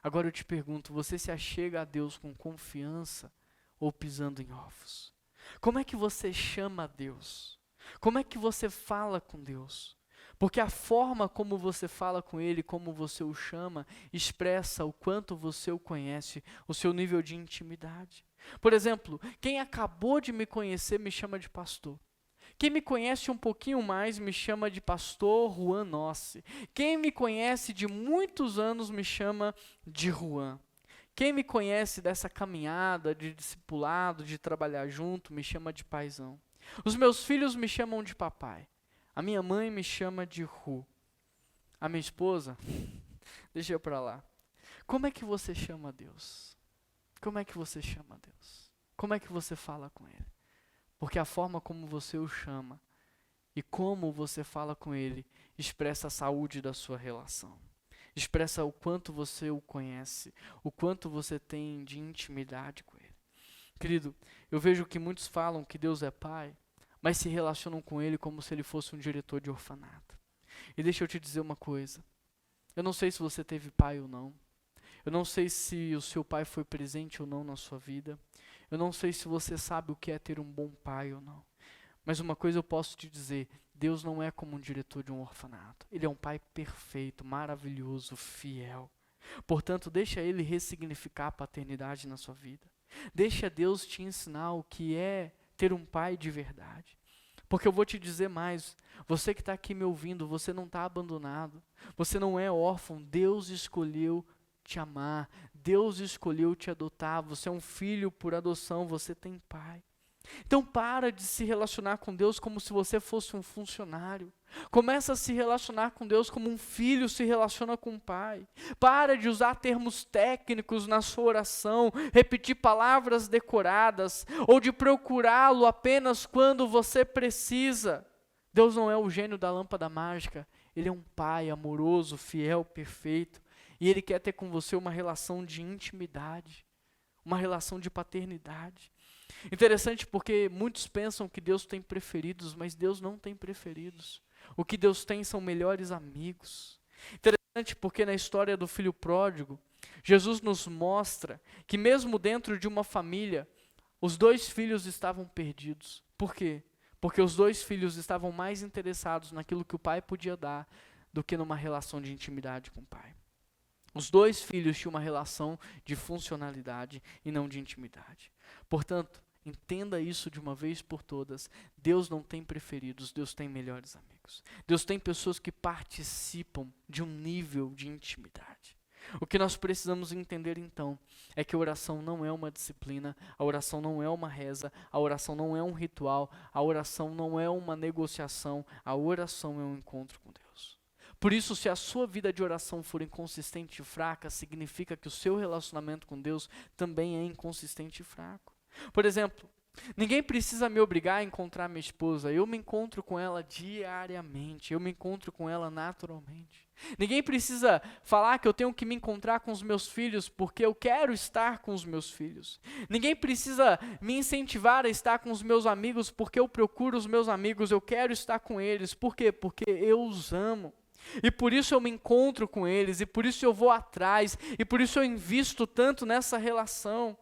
Agora eu te pergunto, você se achega a Deus com confiança ou pisando em ovos? Como é que você chama a Deus? Como é que você fala com Deus? Porque a forma como você fala com Ele, como você o chama, expressa o quanto você o conhece, o seu nível de intimidade. Por exemplo, quem acabou de me conhecer me chama de pastor. Quem me conhece um pouquinho mais me chama de pastor Juan Nossi. Quem me conhece de muitos anos me chama de Juan. Quem me conhece dessa caminhada de discipulado, de trabalhar junto, me chama de paizão. Os meus filhos me chamam de papai. A minha mãe me chama de Ru. A minha esposa, deixa eu para lá. Como é que você chama Deus? como é que você chama Deus? Como é que você fala com Ele? Porque a forma como você o chama e como você fala com Ele expressa a saúde da sua relação. Expressa o quanto você o conhece, o quanto você tem de intimidade com Ele. Querido, eu vejo que muitos falam que Deus é Pai, mas se relacionam com Ele como se Ele fosse um diretor de orfanato. E deixa eu te dizer uma coisa. Eu não sei se você teve pai ou não. Eu não sei se o seu pai foi presente ou não na sua vida. Eu não sei se você sabe o que é ter um bom pai ou não. Mas uma coisa eu posso te dizer, Deus não é como um diretor de um orfanato. Ele é um pai perfeito, maravilhoso, fiel. Portanto, deixa Ele ressignificar a paternidade na sua vida. Deixa Deus te ensinar o que é ter um pai de verdade. Porque eu vou te dizer mais, você que está aqui me ouvindo, você não está abandonado, você não é órfão, Deus escolheu te amar, Deus escolheu te adotar, você é um filho por adoção, você tem pai. Então para de se relacionar com Deus como se você fosse um funcionário. Começa a se relacionar com Deus como um filho se relaciona com o pai. Para de usar termos técnicos na sua oração, repetir palavras decoradas, ou de procurá-lo apenas quando você precisa. Deus não é o gênio da lâmpada mágica. Ele é um pai amoroso, fiel, perfeito. E Ele quer ter com você uma relação de intimidade, uma relação de paternidade. Interessante porque muitos pensam que Deus tem preferidos, mas Deus não tem preferidos. O que Deus tem são melhores amigos. Interessante porque na história do filho pródigo, Jesus nos mostra que mesmo dentro de uma família, os dois filhos estavam perdidos. Por quê? Porque os dois filhos estavam mais interessados naquilo que o pai podia dar do que numa relação de intimidade com o pai. Os dois filhos tinham uma relação de funcionalidade e não de intimidade. Portanto, entenda isso de uma vez por todas. Deus não tem preferidos, Deus tem melhores amigos. Deus tem pessoas que participam de um nível de intimidade. O que nós precisamos entender então é que a oração não é uma disciplina, a oração não é uma reza, a oração não é um ritual, a oração não é uma negociação, a oração é um encontro com Deus. Por isso, se a sua vida de oração for inconsistente e fraca, significa que o seu relacionamento com Deus também é inconsistente e fraco. Por exemplo, ninguém precisa me obrigar a encontrar minha esposa, eu me encontro com ela diariamente, eu me encontro com ela naturalmente. Ninguém precisa falar que eu tenho que me encontrar com os meus filhos porque eu quero estar com os meus filhos. Ninguém precisa me incentivar a estar com os meus amigos porque eu procuro os meus amigos, eu quero estar com eles. Por quê? Porque eu os amo. E por isso eu me encontro com eles, e por isso eu vou atrás, e por isso eu invisto tanto nessa relação.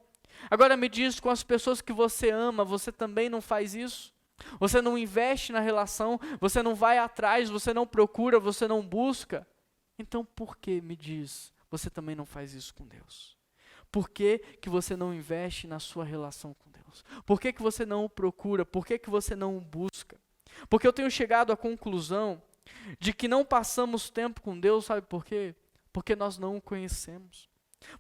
Agora me diz, com as pessoas que você ama, você também não faz isso? Você não investe na relação, você não vai atrás, você não procura, você não busca? Então por que, me diz, você também não faz isso com Deus? Por que que você não investe na sua relação com Deus? Por que que você não o procura? Por que que você não o busca? Porque eu tenho chegado à conclusão de que não passamos tempo com Deus, sabe por quê? Porque nós não o conhecemos.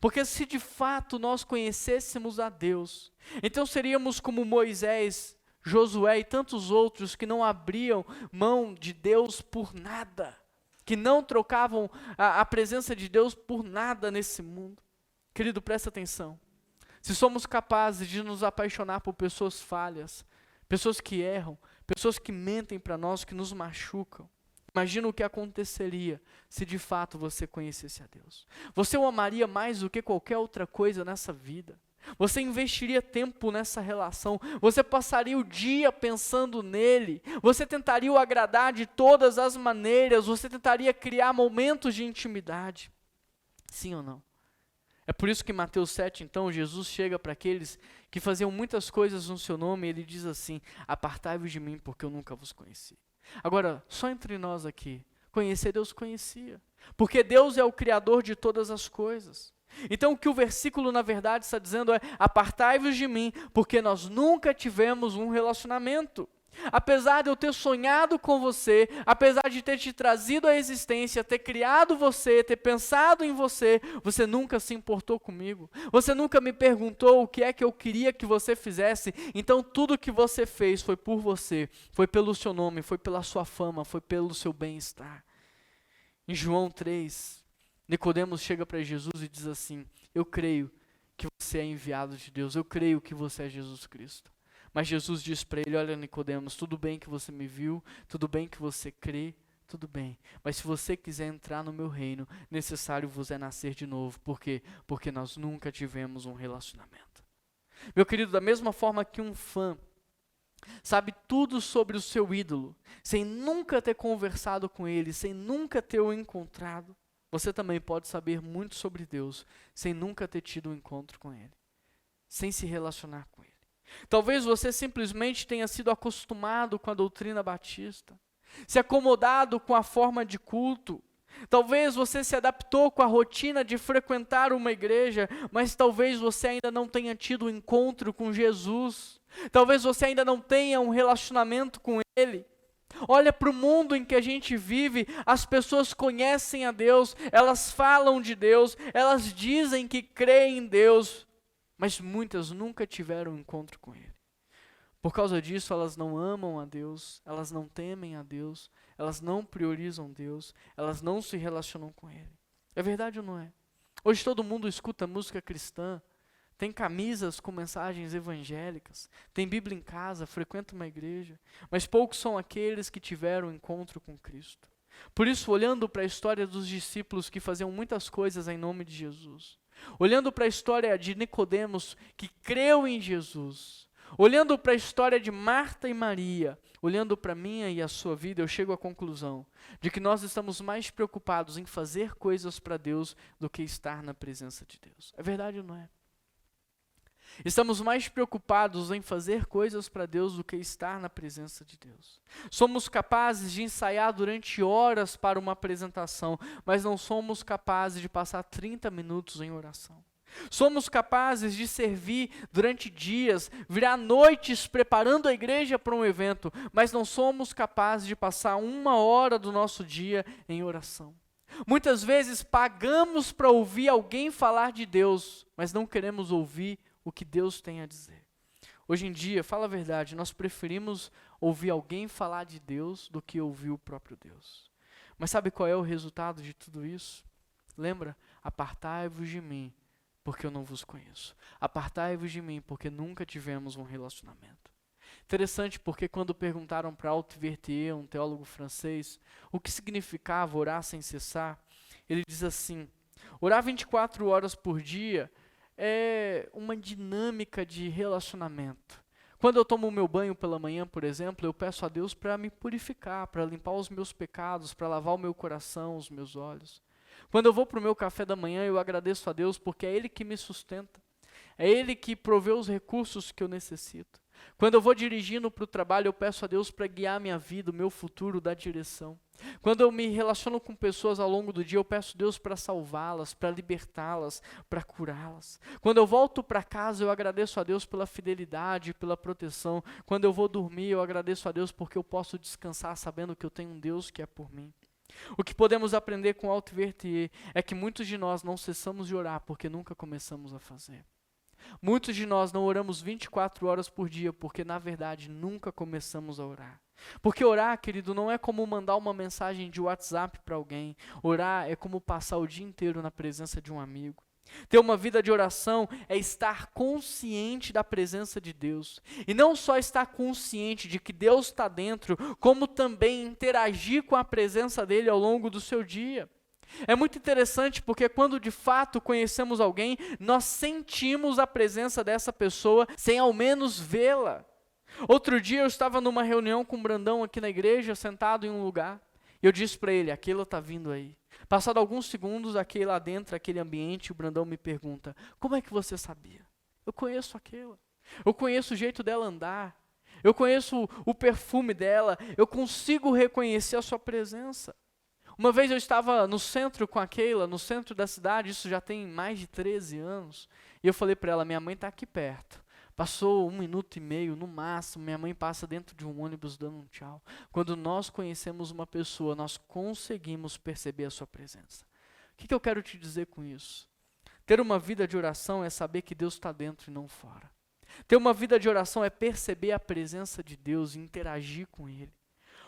Porque se de fato nós conhecêssemos a Deus, então seríamos como Moisés, Josué e tantos outros que não abriam mão de Deus por nada, que não trocavam a presença de Deus por nada nesse mundo. Querido, presta atenção. Se somos capazes de nos apaixonar por pessoas falhas, pessoas que erram, pessoas que mentem para nós, que nos machucam, imagina o que aconteceria se de fato você conhecesse a Deus. Você o amaria mais do que qualquer outra coisa nessa vida. Você investiria tempo nessa relação. Você passaria o dia pensando nele. Você tentaria o agradar de todas as maneiras. Você tentaria criar momentos de intimidade. Sim ou não? É por isso que em Mateus 7, então, Jesus chega para aqueles que faziam muitas coisas no seu nome e ele diz assim: apartai-vos de mim porque eu nunca vos conheci. Agora, só entre nós aqui, conhecer Deus conhecia, porque Deus é o Criador de todas as coisas. Então o que o versículo na verdade está dizendo é: apartai-vos de mim, porque nós nunca tivemos um relacionamento. Apesar de eu ter sonhado com você, apesar de ter te trazido à existência, ter criado você, ter pensado em você, você nunca se importou comigo. Você nunca me perguntou o que é que eu queria que você fizesse. Então tudo que você fez foi por você, foi pelo seu nome, foi pela sua fama, foi pelo seu bem-estar. Em João 3, Nicodemos chega para Jesus e diz assim: eu creio que você é enviado de Deus, eu creio que você é Jesus Cristo. Mas Jesus diz para ele, olha Nicodemos, tudo bem que você me viu, tudo bem que você crê, tudo bem. Mas se você quiser entrar no meu reino, necessário vos é nascer de novo. Por quê? Porque nós nunca tivemos um relacionamento. Meu querido, da mesma forma que um fã sabe tudo sobre o seu ídolo, sem nunca ter conversado com ele, sem nunca ter o encontrado, você também pode saber muito sobre Deus, sem nunca ter tido um encontro com ele, sem se relacionar com ele. Talvez você simplesmente tenha sido acostumado com a doutrina batista, se acomodado com a forma de culto. Talvez você se adaptou com a rotina de frequentar uma igreja, mas talvez você ainda não tenha tido um encontro com Jesus. Talvez você ainda não tenha um relacionamento com Ele. Olha para o mundo em que a gente vive, as pessoas conhecem a Deus, elas falam de Deus, elas dizem que creem em Deus, mas muitas nunca tiveram um encontro com Ele. Por causa disso, elas não amam a Deus, elas não temem a Deus, elas não priorizam Deus, elas não se relacionam com Ele. É verdade ou não é? Hoje todo mundo escuta música cristã, tem camisas com mensagens evangélicas, tem Bíblia em casa, frequenta uma igreja, mas poucos são aqueles que tiveram um encontro com Cristo. Por isso, olhando para a história dos discípulos que faziam muitas coisas em nome de Jesus, olhando para a história de Nicodemos que creu em Jesus, olhando para a história de Marta e Maria, olhando para a minha e a sua vida, eu chego à conclusão de que nós estamos mais preocupados em fazer coisas para Deus do que estar na presença de Deus. É verdade ou não é? Estamos mais preocupados em fazer coisas para Deus do que estar na presença de Deus. Somos capazes de ensaiar durante horas para uma apresentação, mas não somos capazes de passar 30 minutos em oração. Somos capazes de servir durante dias, virar noites preparando a igreja para um evento, mas não somos capazes de passar 1 hora do nosso dia em oração. Muitas vezes pagamos para ouvir alguém falar de Deus, mas não queremos ouvir o que Deus tem a dizer. Hoje em dia, fala a verdade, nós preferimos ouvir alguém falar de Deus do que ouvir o próprio Deus. Mas sabe qual é o resultado de tudo isso? Lembra? Apartai-vos de mim, porque eu não vos conheço. Apartai-vos de mim, porque nunca tivemos um relacionamento. Interessante porque quando perguntaram para Alto Vertier, um teólogo francês, o que significava orar sem cessar, ele diz assim, orar 24 horas por dia é uma dinâmica de relacionamento. Quando eu tomo o meu banho pela manhã, por exemplo, eu peço a Deus para me purificar, para limpar os meus pecados, para lavar o meu coração, os meus olhos. Quando eu vou para o meu café da manhã, eu agradeço a Deus porque é Ele que me sustenta. É Ele que provê os recursos que eu necessito. Quando eu vou dirigindo para o trabalho, eu peço a Deus para guiar minha vida, o meu futuro, dar direção. Quando eu me relaciono com pessoas ao longo do dia, eu peço a Deus para salvá-las, para libertá-las, para curá-las. Quando eu volto para casa, eu agradeço a Deus pela fidelidade, pela proteção. Quando eu vou dormir, eu agradeço a Deus porque eu posso descansar sabendo que eu tenho um Deus que é por mim. O que podemos aprender com Alto Vertier é que muitos de nós não cessamos de orar porque nunca começamos a fazer. Muitos de nós não oramos 24 horas por dia porque, na verdade, nunca começamos a orar. Porque orar, querido, não é como mandar uma mensagem de WhatsApp para alguém. Orar é como passar o dia inteiro na presença de um amigo. Ter uma vida de oração é estar consciente da presença de Deus. E não só estar consciente de que Deus está dentro, como também interagir com a presença dele ao longo do seu dia. É muito interessante porque quando de fato conhecemos alguém, nós sentimos a presença dessa pessoa sem ao menos vê-la. Outro dia eu estava numa reunião com o Brandão aqui na igreja, sentado em um lugar, e eu disse para ele, Aquela está vindo aí. Passado alguns segundos, aquele lá dentro, aquele ambiente, o Brandão me pergunta, como é que você sabia? Eu conheço aquela, eu conheço o jeito dela andar, eu conheço o perfume dela, eu consigo reconhecer a sua presença. Uma vez eu estava no centro com a Keila, no centro da cidade, isso já tem mais de 13 anos, e eu falei para ela, minha mãe está aqui perto. Passou 1 minuto e meio, no máximo, minha mãe passa dentro de um ônibus dando um tchau. Quando nós conhecemos uma pessoa, nós conseguimos perceber a sua presença. O que eu quero te dizer com isso? Ter uma vida de oração é saber que Deus está dentro e não fora. Ter uma vida de oração é perceber a presença de Deus e interagir com Ele.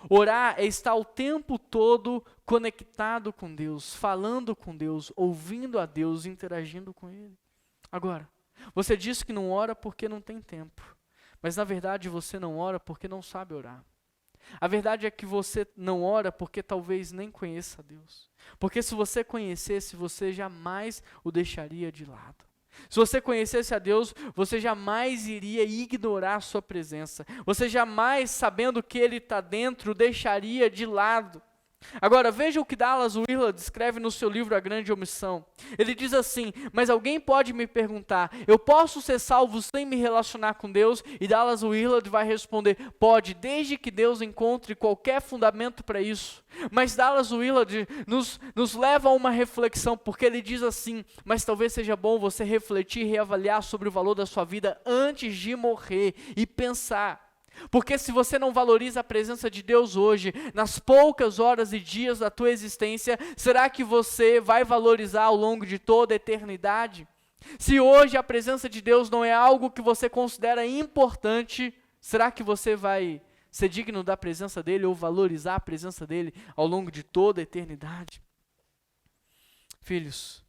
Orar é estar o tempo todo conectado com Deus, falando com Deus, ouvindo a Deus, interagindo com Ele. Agora, Você diz que não ora porque não tem tempo, mas na verdade você não ora porque não sabe orar. A verdade é que você não ora porque talvez nem conheça a Deus. Porque se você conhecesse, você jamais o deixaria de lado. Se você conhecesse a Deus, você jamais iria ignorar a sua presença. Você jamais, sabendo que Ele está dentro, o deixaria de lado. Agora, veja o que Dallas Willard escreve no seu livro A Grande Omissão. Ele diz assim: mas alguém pode me perguntar, eu posso ser salvo sem me relacionar com Deus? E Dallas Willard vai responder: pode, desde que Deus encontre qualquer fundamento para isso. Mas Dallas Willard nos leva a uma reflexão, porque ele diz assim: mas talvez seja bom você refletir e reavaliar sobre o valor da sua vida antes de morrer e pensar. Porque se você não valoriza a presença de Deus hoje, nas poucas horas e dias da tua existência, será que você vai valorizar ao longo de toda a eternidade? Se hoje a presença de Deus não é algo que você considera importante, será que você vai ser digno da presença dEle ou valorizar a presença dEle ao longo de toda a eternidade? Filhos,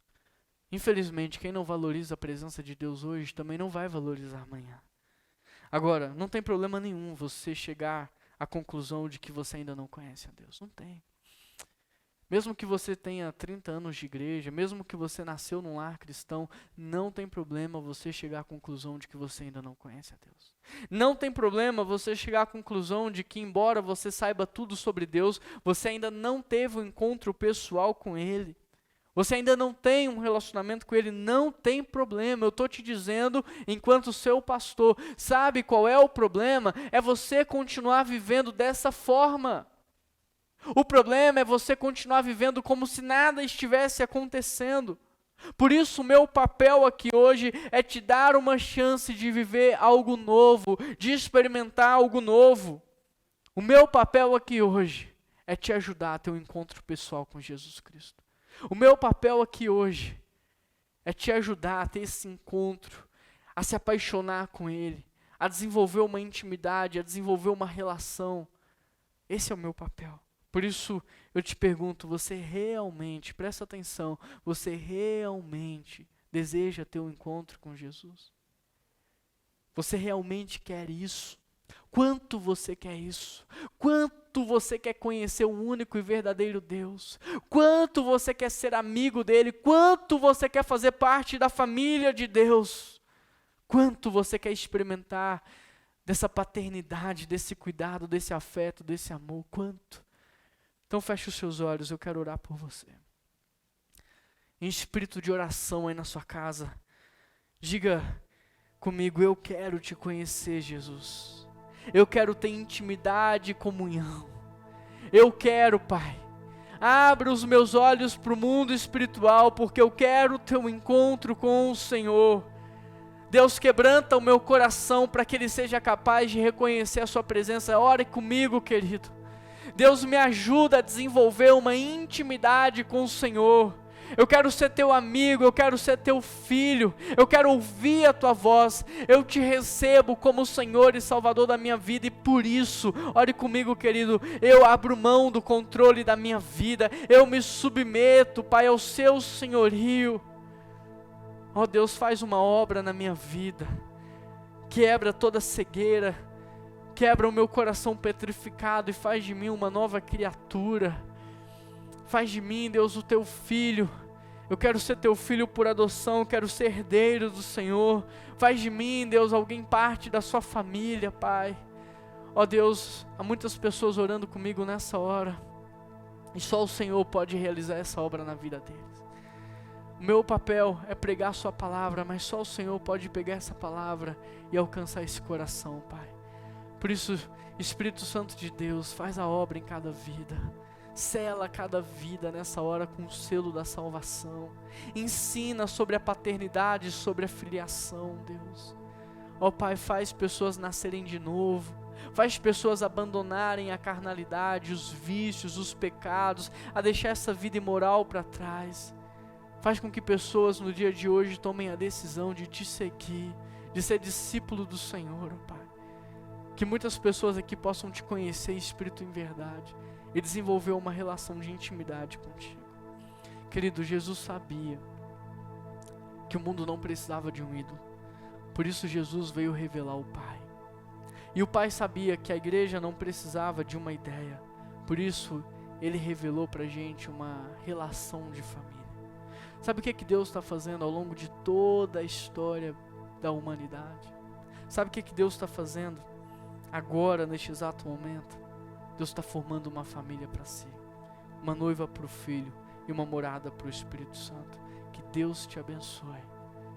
infelizmente quem não valoriza a presença de Deus hoje também não vai valorizar amanhã. Agora, não tem problema nenhum você chegar à conclusão de que você ainda não conhece a Deus. Não tem. Mesmo que você tenha 30 anos de igreja, mesmo que você nasceu num lar cristão, não tem problema você chegar à conclusão de que você ainda não conhece a Deus. Não tem problema você chegar à conclusão de que, embora você saiba tudo sobre Deus, você ainda não teve um encontro pessoal com Ele. Você ainda não tem um relacionamento com Ele, não tem problema. Eu estou te dizendo, enquanto seu pastor, sabe qual é o problema? É você continuar vivendo dessa forma. O problema é você continuar vivendo como se nada estivesse acontecendo. Por isso, o meu papel aqui hoje é te dar uma chance de viver algo novo, de experimentar algo novo. O meu papel aqui hoje é te ajudar a ter um encontro pessoal com Jesus Cristo. O meu papel aqui hoje é te ajudar a ter esse encontro, a se apaixonar com Ele, a desenvolver uma intimidade, a desenvolver uma relação. Esse é o meu papel. Por isso eu te pergunto, você realmente, presta atenção, você realmente deseja ter um encontro com Jesus? Você realmente quer isso? Quanto você quer isso? Quanto você quer conhecer o único e verdadeiro Deus? Quanto você quer ser amigo dele? Quanto você quer fazer parte da família de Deus? Quanto você quer experimentar dessa paternidade, desse cuidado, desse afeto, desse amor? Quanto? Então feche os seus olhos, eu quero orar por você. Em espírito de oração aí na sua casa, diga comigo: eu quero te conhecer, Jesus. Eu quero ter intimidade e comunhão. Eu quero, Pai, abra os meus olhos para o mundo espiritual, porque eu quero ter um encontro com o Senhor. Deus, quebranta o meu coração para que ele seja capaz de reconhecer a sua presença. Ore comigo, querido. Deus, me ajuda a desenvolver uma intimidade com o Senhor. Eu quero ser teu amigo, eu quero ser teu filho, eu quero ouvir a tua voz. Eu te recebo como o Senhor e Salvador da minha vida, e por isso, ore comigo, querido, eu abro mão do controle da minha vida, eu me submeto, Pai, ao seu senhorio. Ó Deus, faz uma obra na minha vida, quebra toda cegueira, quebra o meu coração petrificado e faz de mim uma nova criatura. Faz de mim, Deus, o teu filho. Eu quero ser teu filho por adoção, eu quero ser herdeiro do Senhor. Faz de mim, Deus, alguém parte da sua família, Pai. Ó Deus, há muitas pessoas orando comigo nessa hora, e só o Senhor pode realizar essa obra na vida deles. O meu papel é pregar a sua palavra, mas só o Senhor pode pegar essa palavra e alcançar esse coração, Pai. Por isso, Espírito Santo de Deus, faz a obra em cada vida. Sela cada vida nessa hora com o selo da salvação. Ensina sobre a paternidade, sobre a filiação, Deus. Ó Pai, faz pessoas nascerem de novo. Faz pessoas abandonarem a carnalidade, os vícios, os pecados, a deixar essa vida imoral para trás. Faz com que pessoas no dia de hoje tomem a decisão de te seguir, de ser discípulo do Senhor, ó Pai. Que muitas pessoas aqui possam te conhecer em espírito e em verdade, e desenvolver uma relação de intimidade contigo. Querido, Jesus sabia que o mundo não precisava de um ídolo. Por isso Jesus veio revelar o Pai. E o Pai sabia que a igreja não precisava de uma ideia. Por isso, Ele revelou pra gente uma relação de família. Sabe o que Deus está fazendo ao longo de toda a história da humanidade? Sabe o que Deus está fazendo agora, neste exato momento? Deus está formando uma família para si. Uma noiva para o Filho e uma morada para o Espírito Santo. Que Deus te abençoe.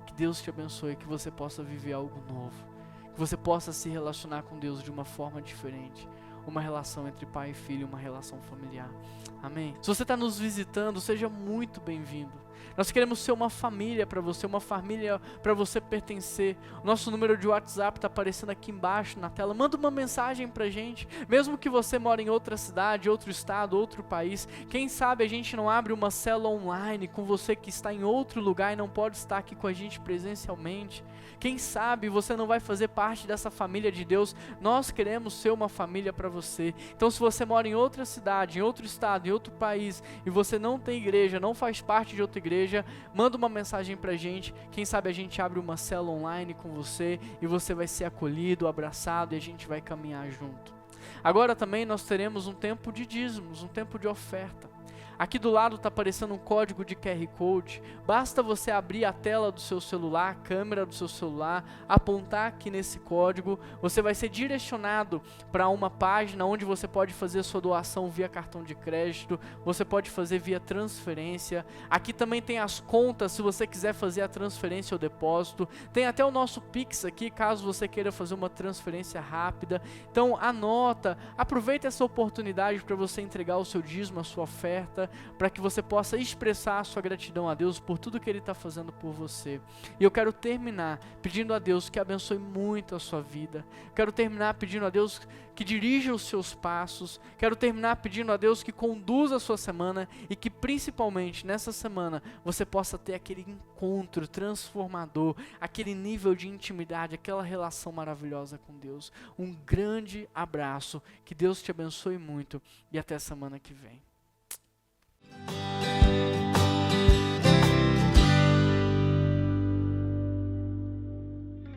Que Deus te abençoe, que você possa viver algo novo. Que você possa se relacionar com Deus de uma forma diferente. Uma relação entre pai e filho, uma relação familiar. Amém? Se você está nos visitando, seja muito bem-vindo. Nós queremos ser uma família para você, uma família para você pertencer. O nosso número de WhatsApp está aparecendo aqui embaixo na tela. Manda uma mensagem para a gente. Mesmo que você mora em outra cidade, outro estado, outro país. Quem sabe a gente não abre uma célula online com você que está em outro lugar e não pode estar aqui com a gente presencialmente. Quem sabe você não vai fazer parte dessa família de Deus. Nós queremos ser uma família para você. Então, se você mora em outra cidade, em outro estado, em outro país, e você não tem igreja, não faz parte de outra igreja, manda uma mensagem pra gente. Quem sabe a gente abre uma célula online com você e você vai ser acolhido, abraçado, e a gente vai caminhar junto. Agora também nós teremos um tempo de dízimos, um tempo de oferta. Aqui do lado está aparecendo um código de QR Code. Basta você abrir a tela do seu celular, a câmera do seu celular, apontar aqui nesse código. Você vai ser direcionado para uma página onde você pode fazer sua doação via cartão de crédito. Você pode fazer via transferência. Aqui também tem as contas, se você quiser fazer a transferência ou depósito. Tem até o nosso Pix aqui, caso você queira fazer uma transferência rápida. Então anota, aproveita essa oportunidade para você entregar o seu dízimo, a sua oferta, para que você possa expressar a sua gratidão a Deus por tudo que Ele está fazendo por você. E eu quero terminar pedindo a Deus que abençoe muito a sua vida. Quero terminar pedindo a Deus que dirija os seus passos. Quero terminar pedindo a Deus que conduza a sua semana e que principalmente nessa semana você possa ter aquele encontro transformador, aquele nível de intimidade, aquela relação maravilhosa com Deus. Um grande abraço, que Deus te abençoe muito e até semana que vem.